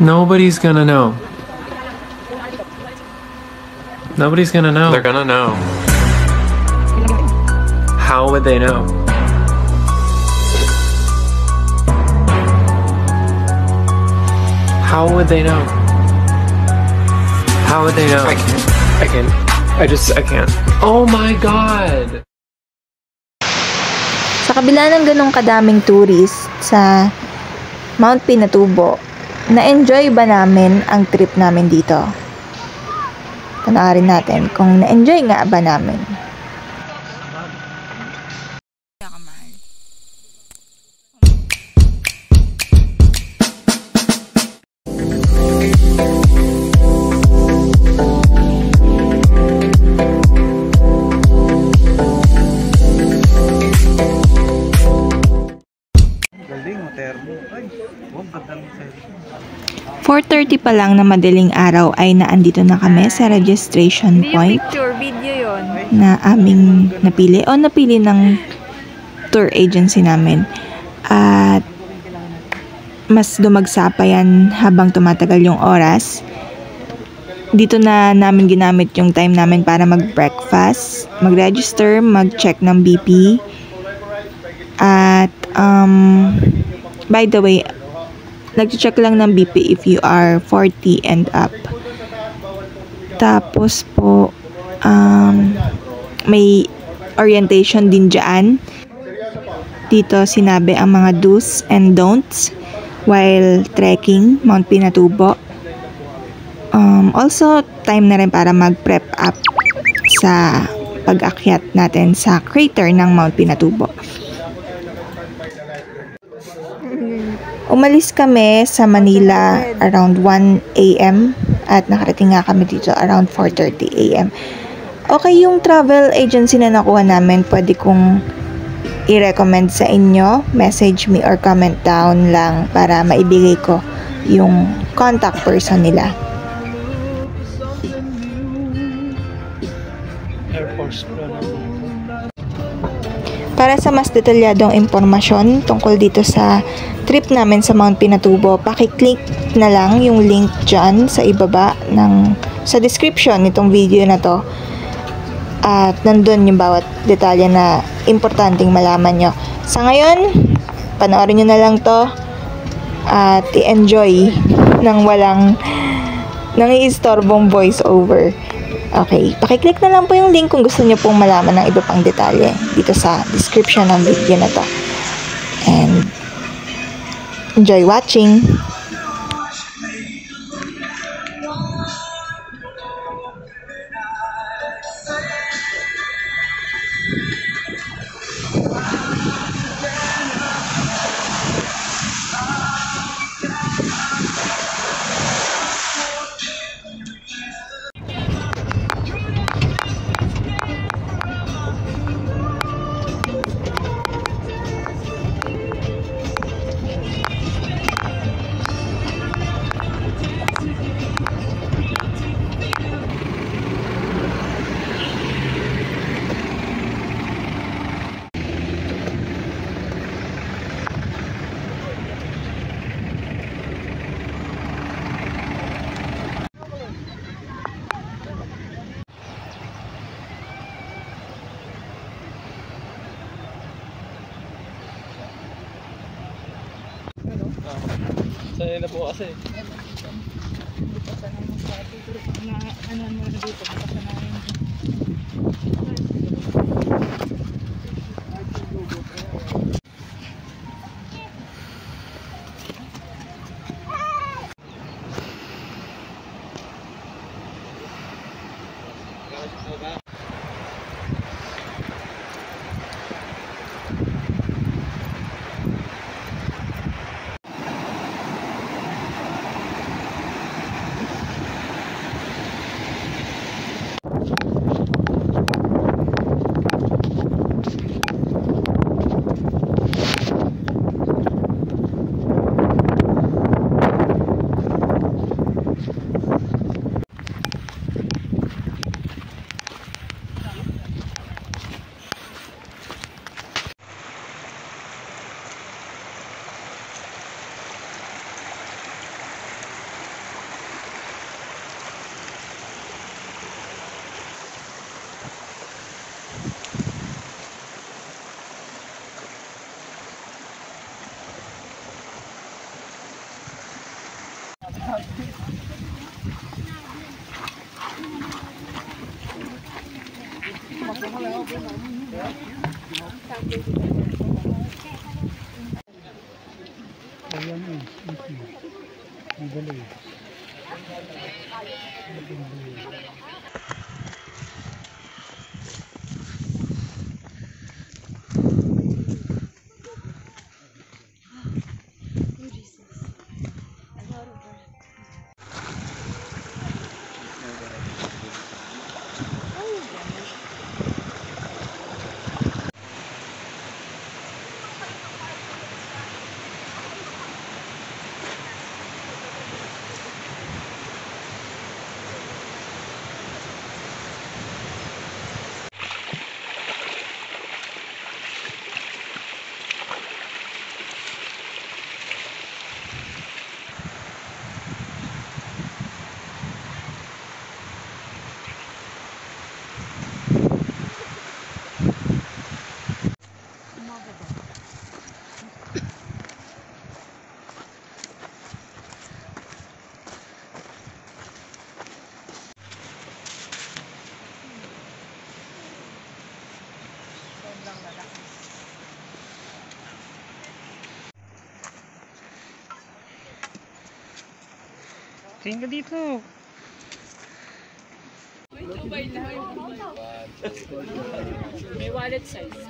Nobody's gonna know. Nobody's gonna know. They're gonna know. How would they know? How would they know? How would they know? I can't. Oh my God! Sa kabila ng ganong kadaming tourist sa Mount Pinatubo, na-enjoy ba namin ang trip namin dito? Panoorin natin kung na-enjoy nga ba namin. 4:30 pa lang na madaling araw ay naandito na kami sa registration point na aming napili ng tour agency namin. At mas dumagsa pa yan habang tumatagal yung oras. Dito na namin ginamit yung time namin para mag-breakfast, mag-register, mag-check ng BP. At by the way, nag-check lang ng BP if you are 40 and up. Tapos po, may orientation din dyan. Dito sinabi ang mga do's and don'ts while trekking Mount Pinatubo. Also, time na rin para mag-prep up sa pag-akyat natin sa crater ng Mount Pinatubo. Umalis kami sa Manila around 1 AM at nakarating nga kami dito around 4:30 AM. Okay yung travel agency na nakuha namin, pwede kong i-recommend sa inyo. Message me or comment down lang para maibigay ko yung contact person nila. Para sa mas detalyadong impormasyon tungkol dito sa trip namin sa Mount Pinatubo, paki-click na lang yung link dyan sa ibaba sa description nitong video na to. At nandun yung bawat detalye na importanteng malaman nyo. Sa ngayon, panoorin nyo na lang to at i-enjoy ng walang nangiistorbong voice over. Okay, pakiclick na lang po yung link kung gusto nyo pong malaman ng iba pang detalye dito sa description ng video na to. And enjoy watching! Saya na po kasi. Tingin ka dito. May wallet size.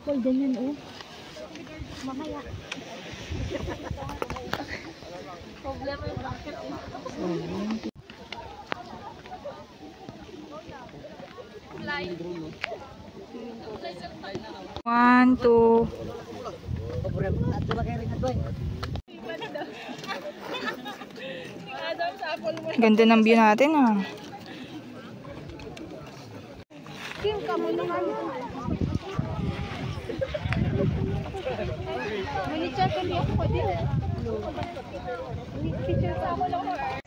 Ganyan oh. Mamaya. Problema yung bakit oh. One, two. Ganda ng view natin ah. Kim, kamu naman. Mani-check ko niya ako din. Picture sa ako lang.